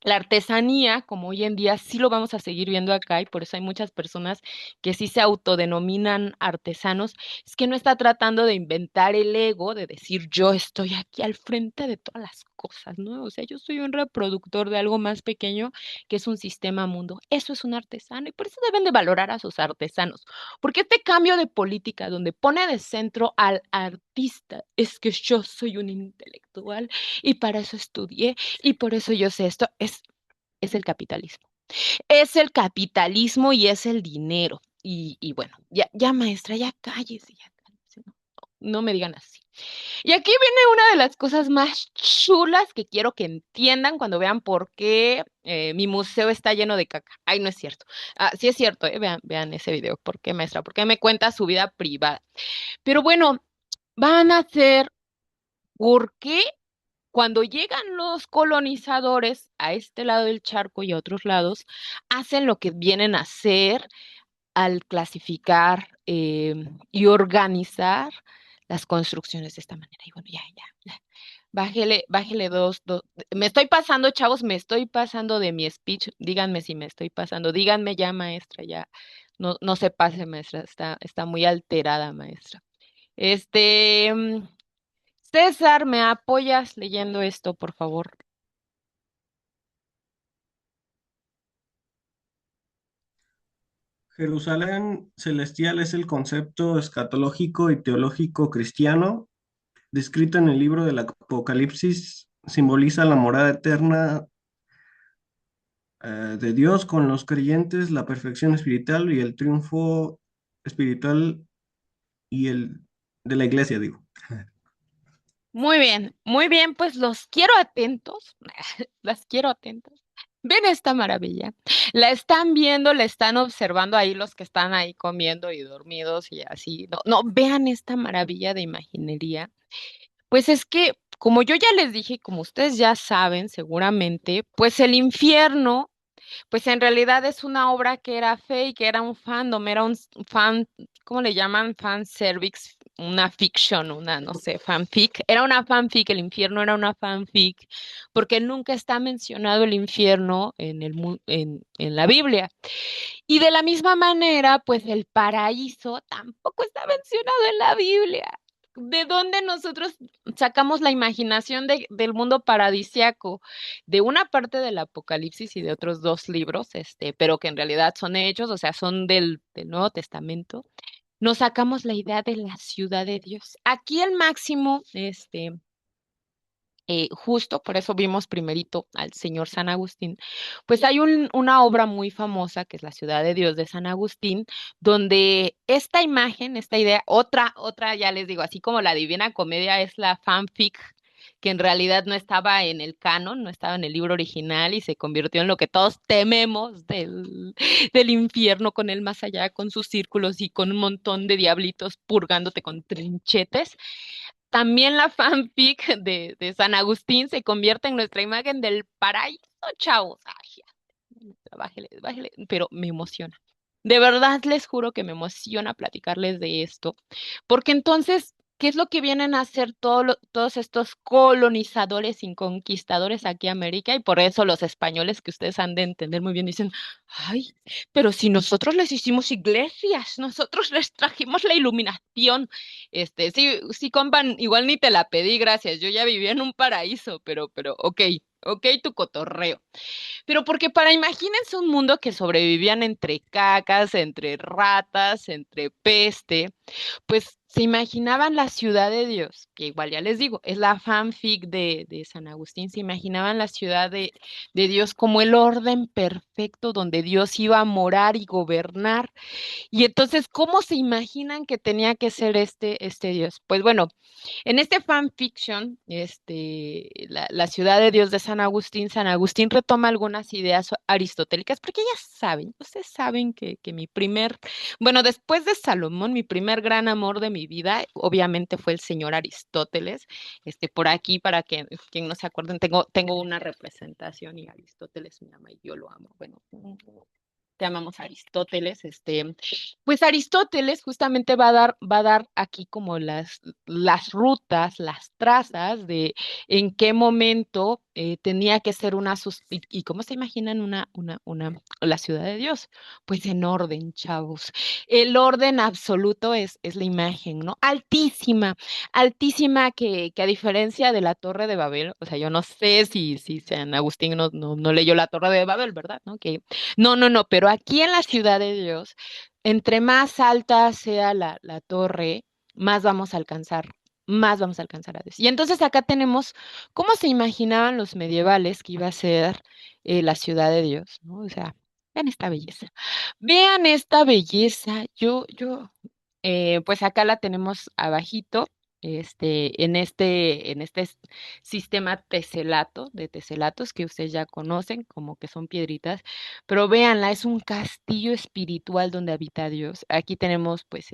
[SPEAKER 1] la artesanía, como hoy en día, sí lo vamos a seguir viendo acá y por eso hay muchas personas que sí se autodenominan artesanos, es que no está tratando de inventar el ego, de decir yo estoy aquí al frente de todas las cosas, ¿no? O sea, yo soy un reproductor de algo más pequeño que es un sistema mundo. Eso es un artesano y por eso deben de valorar a sus artesanos. Porque este cambio de política donde pone de centro al artista, es que yo soy un intelectual y para eso estudié y por eso yo sé esto, es el capitalismo. Es el capitalismo y es el dinero. Y bueno, ya maestra, ya cállese, no, no me digan así. Y aquí viene una de las cosas más chulas que quiero que entiendan cuando vean por qué mi museo está lleno de caca. Ay, no es cierto. Ah, sí es cierto, vean ese video. ¿Por qué, maestra? ¿Por qué me cuenta su vida privada? Pero bueno, van a ser, ¿por qué cuando llegan los colonizadores a este lado del charco y a otros lados, hacen lo que vienen a hacer al clasificar y organizar las construcciones de esta manera? Y bueno, ya. Bájele dos. Me estoy pasando, chavos, me estoy pasando de mi speech. Díganme si me estoy pasando. Díganme ya, maestra, ya. No, no se pase, maestra. Está muy alterada, maestra. Este, mm, César, ¿me apoyas leyendo esto, por favor?
[SPEAKER 6] Jerusalén celestial es el concepto escatológico y teológico cristiano descrito en el libro del Apocalipsis. Simboliza la morada eterna de Dios con los creyentes, la perfección espiritual y el triunfo espiritual y el de la iglesia, digo.
[SPEAKER 1] Muy bien, pues los quiero atentos, las quiero atentos. Ven esta maravilla. La están viendo, la están observando ahí los que están ahí comiendo y dormidos y así. No, no, vean esta maravilla de imaginería. Pues es que, como yo ya les dije, como ustedes ya saben seguramente, pues el infierno pues en realidad es una obra que era fake, era un fandom, era un fan, ¿cómo le llaman? Fan service, una fiction, una, no sé, fanfic. Era una fanfic, el infierno era una fanfic, porque nunca está mencionado el infierno en la Biblia. Y de la misma manera, pues el paraíso tampoco está mencionado en la Biblia. ¿De dónde nosotros sacamos la imaginación del mundo paradisiaco? De una parte del Apocalipsis y de otros dos libros, pero que en realidad son hechos, o sea, son del Nuevo Testamento. Nos sacamos la idea de la ciudad de Dios. Aquí el máximo, justo por eso vimos primerito al señor San Agustín, pues hay una obra muy famosa que es La Ciudad de Dios de San Agustín, donde esta imagen, esta idea, otra, ya les digo, así como la Divina Comedia es la fanfic, que en realidad no estaba en el canon, no estaba en el libro original y se convirtió en lo que todos tememos del infierno con el más allá, con sus círculos y con un montón de diablitos purgándote con trinchetes. También la fanfic de San Agustín se convierte en nuestra imagen del paraíso, chavos. Ay, ya, bájele, pero me emociona. De verdad les juro que me emociona platicarles de esto, porque entonces, ¿qué es lo que vienen a hacer todos estos colonizadores y conquistadores aquí a América? Y por eso los españoles que ustedes han de entender muy bien dicen, ay, pero si nosotros les hicimos iglesias, nosotros les trajimos la iluminación. Sí, sí, compa, igual ni te la pedí, gracias. Yo ya vivía en un paraíso, ok, tu cotorreo. Pero porque para imagínense un mundo que sobrevivían entre cacas, entre ratas, entre peste, pues se imaginaban la ciudad de Dios, que igual ya les digo, es la fanfic de San Agustín, se imaginaban la ciudad de Dios como el orden perfecto donde Dios iba a morar y gobernar. Y entonces, ¿cómo se imaginan que tenía que ser este Dios? Pues bueno, en este fanfiction, la ciudad de Dios de San Agustín retoma algunas ideas aristotélicas, porque ya saben, ustedes saben que bueno, después de Salomón, mi primer gran amor de mi vida, obviamente fue el señor Aristóteles. Por aquí, para que quien no se acuerden, tengo una representación y Aristóteles me ama y yo lo amo. Bueno, te amamos Aristóteles, pues Aristóteles justamente va a dar aquí como las rutas, las trazas de en qué momento tenía que ser y cómo se imaginan la ciudad de Dios, pues en orden, chavos. El orden absoluto es la imagen, ¿no? Altísima, altísima que a diferencia de la Torre de Babel, o sea, yo no sé si San Agustín no leyó la Torre de Babel, ¿verdad? ¿No? No, pero aquí en la ciudad de Dios, entre más alta sea la torre, más vamos a alcanzar a Dios. Y entonces acá tenemos cómo se imaginaban los medievales que iba a ser la ciudad de Dios, ¿no? O sea, vean esta belleza. Vean esta belleza. Pues acá la tenemos abajito, sistema teselato, de teselatos que ustedes ya conocen, como que son piedritas, pero véanla, es un castillo espiritual donde habita Dios. Aquí tenemos, pues,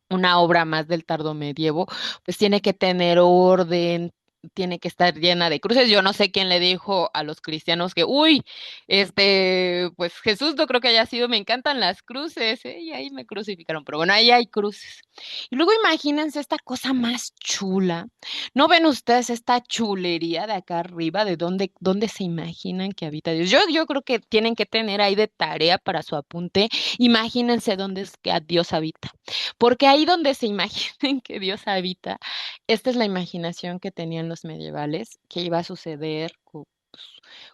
[SPEAKER 1] una obra más del tardo medievo, pues tiene que tener orden, tiene que estar llena de cruces. Yo no sé quién le dijo a los cristianos que, uy, pues Jesús no creo que haya sido, me encantan las cruces, y ahí me crucificaron, pero bueno, ahí hay cruces. Y luego imagínense esta cosa más chula. ¿No ven ustedes esta chulería de acá arriba, de dónde se imaginan que habita Dios? Yo creo que tienen que tener ahí de tarea para su apunte, imagínense dónde es que a Dios habita. Porque ahí donde se imaginen que Dios habita, esta es la imaginación que tenían los medievales, que iba a suceder pues,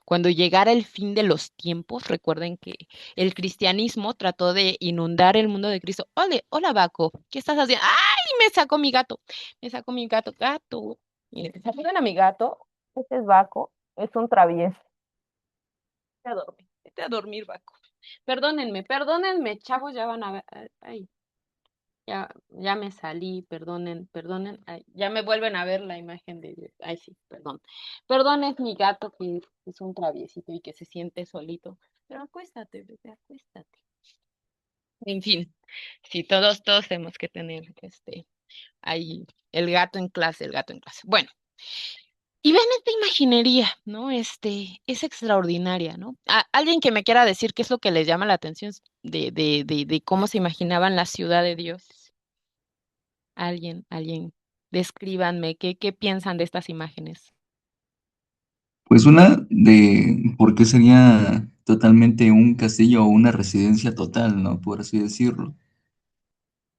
[SPEAKER 1] cuando llegara el fin de los tiempos. Recuerden que el cristianismo trató de inundar el mundo de Cristo. Ole, hola, Baco, ¿qué estás haciendo? ¡Ay! Me sacó mi gato. Miren, ¿se acuerdan a mi gato? Este es Baco, es un travieso. Vete a dormir, Baco. Perdónenme, chavos, ya van a ver. Ay, ya me salí, perdonen, ay, ya me vuelven a ver la imagen de Dios. Ay, sí, perdón. Perdón, es mi gato que es un traviesito y que se siente solito. Pero acuéstate, bebé, acuéstate. En fin, sí, todos tenemos que tener ahí el gato en clase. Bueno, y ven esta imaginería, ¿no? Es extraordinaria, ¿no? Alguien que me quiera decir qué es lo que les llama la atención de cómo se imaginaban la ciudad de Dios. Alguien, descríbanme, ¿qué piensan de estas imágenes?
[SPEAKER 7] Pues una de por qué sería totalmente un castillo o una residencia total, ¿no? Por así decirlo.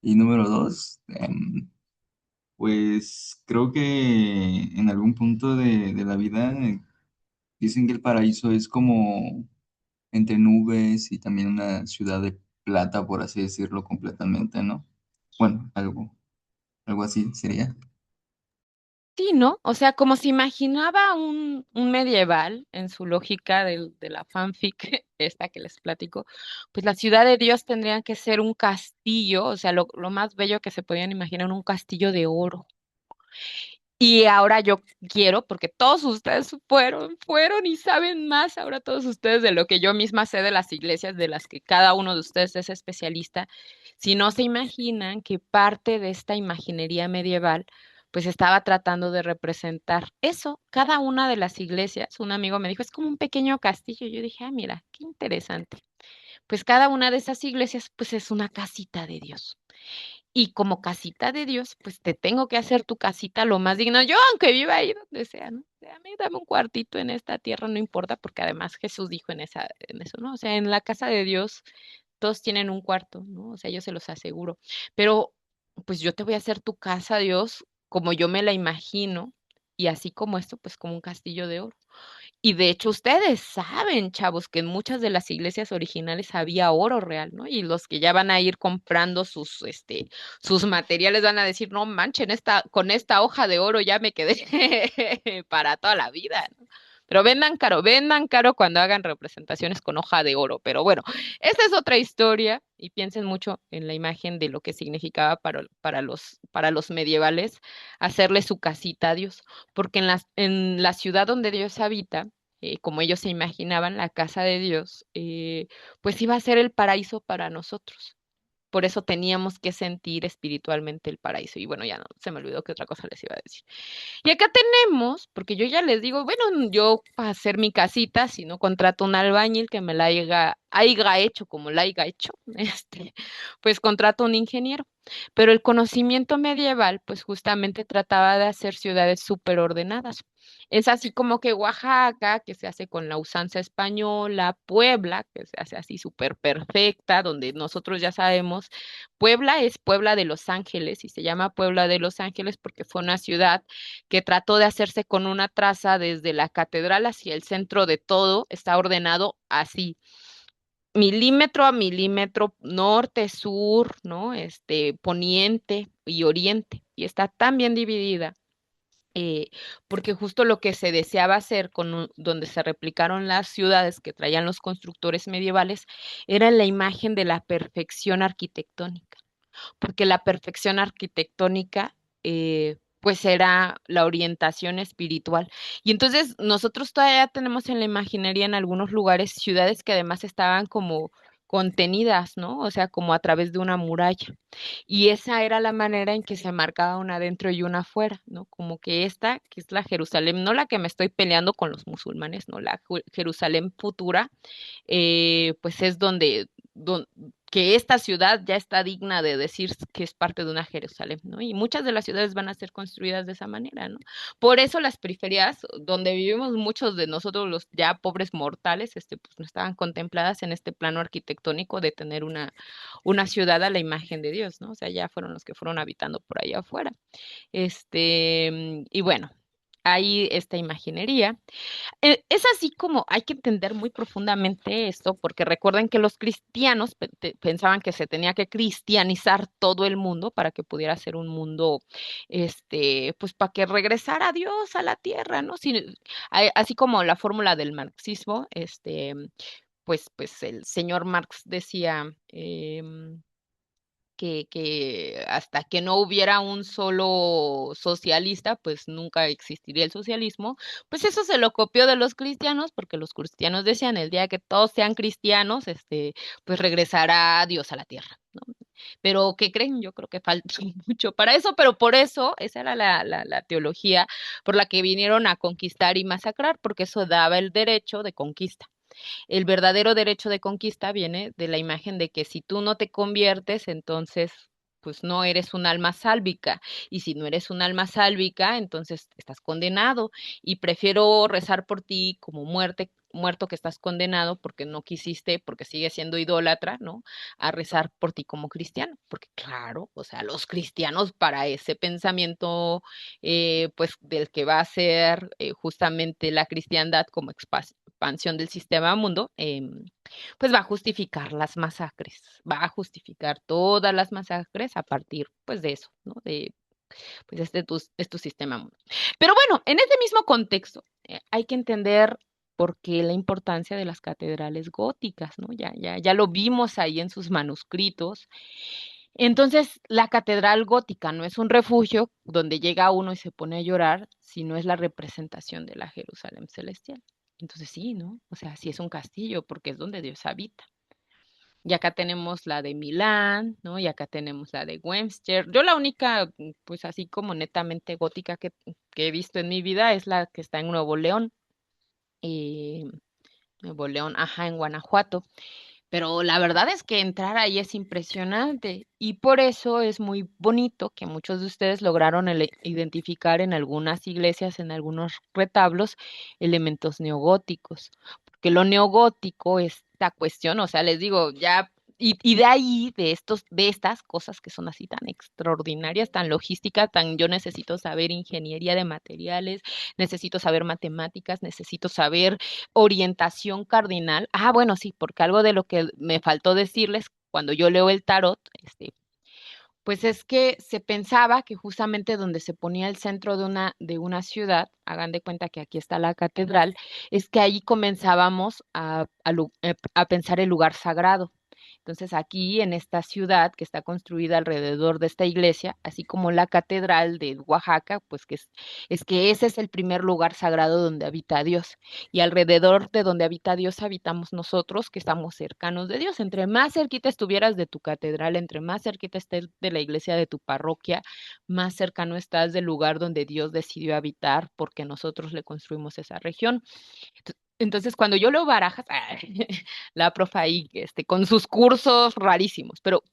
[SPEAKER 7] Y número dos, pues creo que en algún punto de la vida dicen que el paraíso es como entre nubes y también una ciudad de plata, por así decirlo, completamente, ¿no? Bueno, algo así sería.
[SPEAKER 1] Sí, ¿no? O sea, como se imaginaba un medieval en su lógica de la fanfic, esta que les platico, pues la ciudad de Dios tendría que ser un castillo, o sea, lo más bello que se podían imaginar, un castillo de oro. Y ahora yo quiero, porque todos ustedes fueron y saben más, ahora todos ustedes de lo que yo misma sé de las iglesias, de las que cada uno de ustedes es especialista, si no se imaginan que parte de esta imaginería medieval, pues estaba tratando de representar eso. Cada una de las iglesias, un amigo me dijo, es como un pequeño castillo. Yo dije, mira, qué interesante. Pues cada una de esas iglesias, pues es una casita de Dios. Y como casita de Dios, pues te tengo que hacer tu casita lo más digno. Yo, aunque viva ahí donde sea, ¿no? O sea, a mí dame un cuartito en esta tierra, no importa, porque además Jesús dijo en eso, ¿no? O sea, en la casa de Dios todos tienen un cuarto, ¿no? O sea, yo se los aseguro. Pero, pues yo te voy a hacer tu casa, Dios, como yo me la imagino, y así como esto, pues como un castillo de oro. Y de hecho, ustedes saben, chavos, que en muchas de las iglesias originales había oro real, ¿no? Y los que ya van a ir comprando sus materiales van a decir, no manchen, con esta hoja de oro ya me quedé para toda la vida, ¿no? Pero vendan caro cuando hagan representaciones con hoja de oro. Pero bueno, esa es otra historia y piensen mucho en la imagen de lo que significaba para los medievales hacerle su casita a Dios, porque en la ciudad donde Dios habita, como ellos se imaginaban, la casa de Dios, pues iba a ser el paraíso para nosotros. Por eso teníamos que sentir espiritualmente el paraíso. Y bueno, ya no, se me olvidó qué otra cosa les iba a decir. Y acá tenemos, porque yo ya les digo, bueno, yo para hacer mi casita, si no contrato un albañil que me la haya hecho como la haya hecho, pues contrato un ingeniero. Pero el conocimiento medieval, pues justamente trataba de hacer ciudades súper ordenadas. Es así como que Oaxaca, que se hace con la usanza española, Puebla, que se hace así súper perfecta, donde nosotros ya sabemos, Puebla es Puebla de Los Ángeles y se llama Puebla de Los Ángeles porque fue una ciudad que trató de hacerse con una traza desde la catedral hacia el centro de todo, está ordenado así milímetro a milímetro, norte, sur, ¿no? Poniente y oriente. Y está tan bien dividida, eh, porque justo lo que se deseaba hacer donde se replicaron las ciudades que traían los constructores medievales era la imagen de la perfección arquitectónica porque la perfección arquitectónica, pues era la orientación espiritual. Y entonces nosotros todavía tenemos en la imaginería en algunos lugares ciudades que además estaban como contenidas, ¿no? O sea, como a través de una muralla. Y esa era la manera en que se marcaba una adentro y una afuera, ¿no? Como que esta, que es la Jerusalén, no la que me estoy peleando con los musulmanes, no, la Jerusalén futura, pues es que esta ciudad ya está digna de decir que es parte de una Jerusalén, ¿no? Y muchas de las ciudades van a ser construidas de esa manera, ¿no? Por eso las periferias, donde vivimos muchos de nosotros los ya pobres mortales, pues no estaban contempladas en este plano arquitectónico de tener una ciudad a la imagen de Dios, ¿no? O sea, ya fueron los que fueron habitando por allá afuera. Y bueno, hay esta imaginería. Es así como hay que entender muy profundamente esto, porque recuerden que los cristianos pensaban que se tenía que cristianizar todo el mundo para que pudiera ser un mundo, pues para que regresara Dios a la tierra, ¿no? Así como la fórmula del marxismo, pues el señor Marx decía, que hasta que no hubiera un solo socialista, pues nunca existiría el socialismo, pues eso se lo copió de los cristianos, porque los cristianos decían el día que todos sean cristianos, pues regresará Dios a la tierra, ¿no? Pero ¿qué creen? Yo creo que falta mucho para eso, pero por eso esa era la teología por la que vinieron a conquistar y masacrar, porque eso daba el derecho de conquista. El verdadero derecho de conquista viene de la imagen de que si tú no te conviertes, entonces pues no eres un alma sálvica. Y si no eres un alma sálvica, entonces estás condenado. Y prefiero rezar por ti como muerto que estás condenado porque no quisiste, porque sigues siendo idólatra, ¿no? A rezar por ti como cristiano. Porque claro, o sea, los cristianos para ese pensamiento, pues del que va a ser justamente la cristiandad como expansión del sistema mundo, pues va a justificar las masacres, va a justificar todas las masacres a partir, pues, de eso, ¿no? Pues, es tu sistema mundo. Pero bueno, en ese mismo contexto, hay que entender por qué la importancia de las catedrales góticas, ¿no? Ya lo vimos ahí en sus manuscritos. Entonces, la catedral gótica no es un refugio donde llega uno y se pone a llorar, sino es la representación de la Jerusalén celestial. Entonces sí, ¿no? O sea, sí es un castillo porque es donde Dios habita. Y acá tenemos la de Milán, ¿no? Y acá tenemos la de Westminster. Yo la única, pues así como netamente gótica que he visto en mi vida es la que está en Nuevo León. eh, Nuevo León, ajá, en Guanajuato. Pero la verdad es que entrar ahí es impresionante y por eso es muy bonito que muchos de ustedes lograron identificar en algunas iglesias, en algunos retablos, elementos neogóticos, porque lo neogótico es esta cuestión, o sea, les digo, ya, y de ahí, de estas cosas que son así tan extraordinarias, tan logística, tan yo necesito saber ingeniería de materiales, necesito saber matemáticas, necesito saber orientación cardinal. Ah, bueno, sí, porque algo de lo que me faltó decirles cuando yo leo el tarot, pues es que se pensaba que justamente donde se ponía el centro de una ciudad, hagan de cuenta que aquí está la catedral, es que ahí comenzábamos a pensar el lugar sagrado. Entonces aquí en esta ciudad que está construida alrededor de esta iglesia, así como la catedral de Oaxaca, pues es que ese es el primer lugar sagrado donde habita Dios. Y alrededor de donde habita Dios habitamos nosotros que estamos cercanos de Dios. Entre más cerquita estuvieras de tu catedral, entre más cerquita estés de la iglesia de tu parroquia, más cercano estás del lugar donde Dios decidió habitar porque nosotros le construimos esa región. Entonces, cuando yo leo barajas, la profe ahí, con sus cursos rarísimos, pero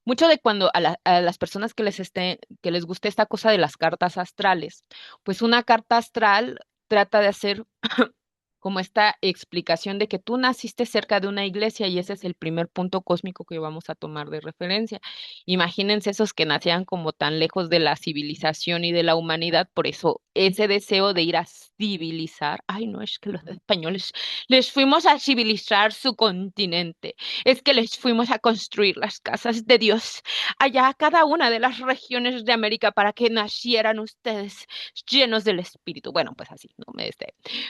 [SPEAKER 1] Mucho de cuando a las personas que les guste esta cosa de las cartas astrales, pues una carta astral trata de hacer como esta explicación de que tú naciste cerca de una iglesia y ese es el primer punto cósmico que vamos a tomar de referencia. Imagínense esos que nacían como tan lejos de la civilización y de la humanidad, por eso ese deseo de ir a civilizar, ay no, es que los españoles les fuimos a civilizar su continente, es que les fuimos a construir las casas de Dios allá a cada una de las regiones de América para que nacieran ustedes llenos del espíritu. Bueno, pues así, ¿no?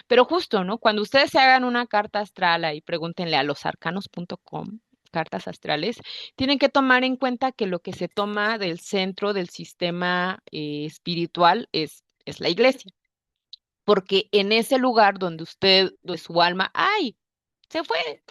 [SPEAKER 1] Pero justo, ¿no? Cuando ustedes se hagan una carta astral ahí, pregúntenle a losarcanos.com, cartas astrales, tienen que tomar en cuenta que lo que se toma del centro del sistema espiritual es la iglesia, porque en ese lugar donde usted, de su alma, ¡ay! Se fue.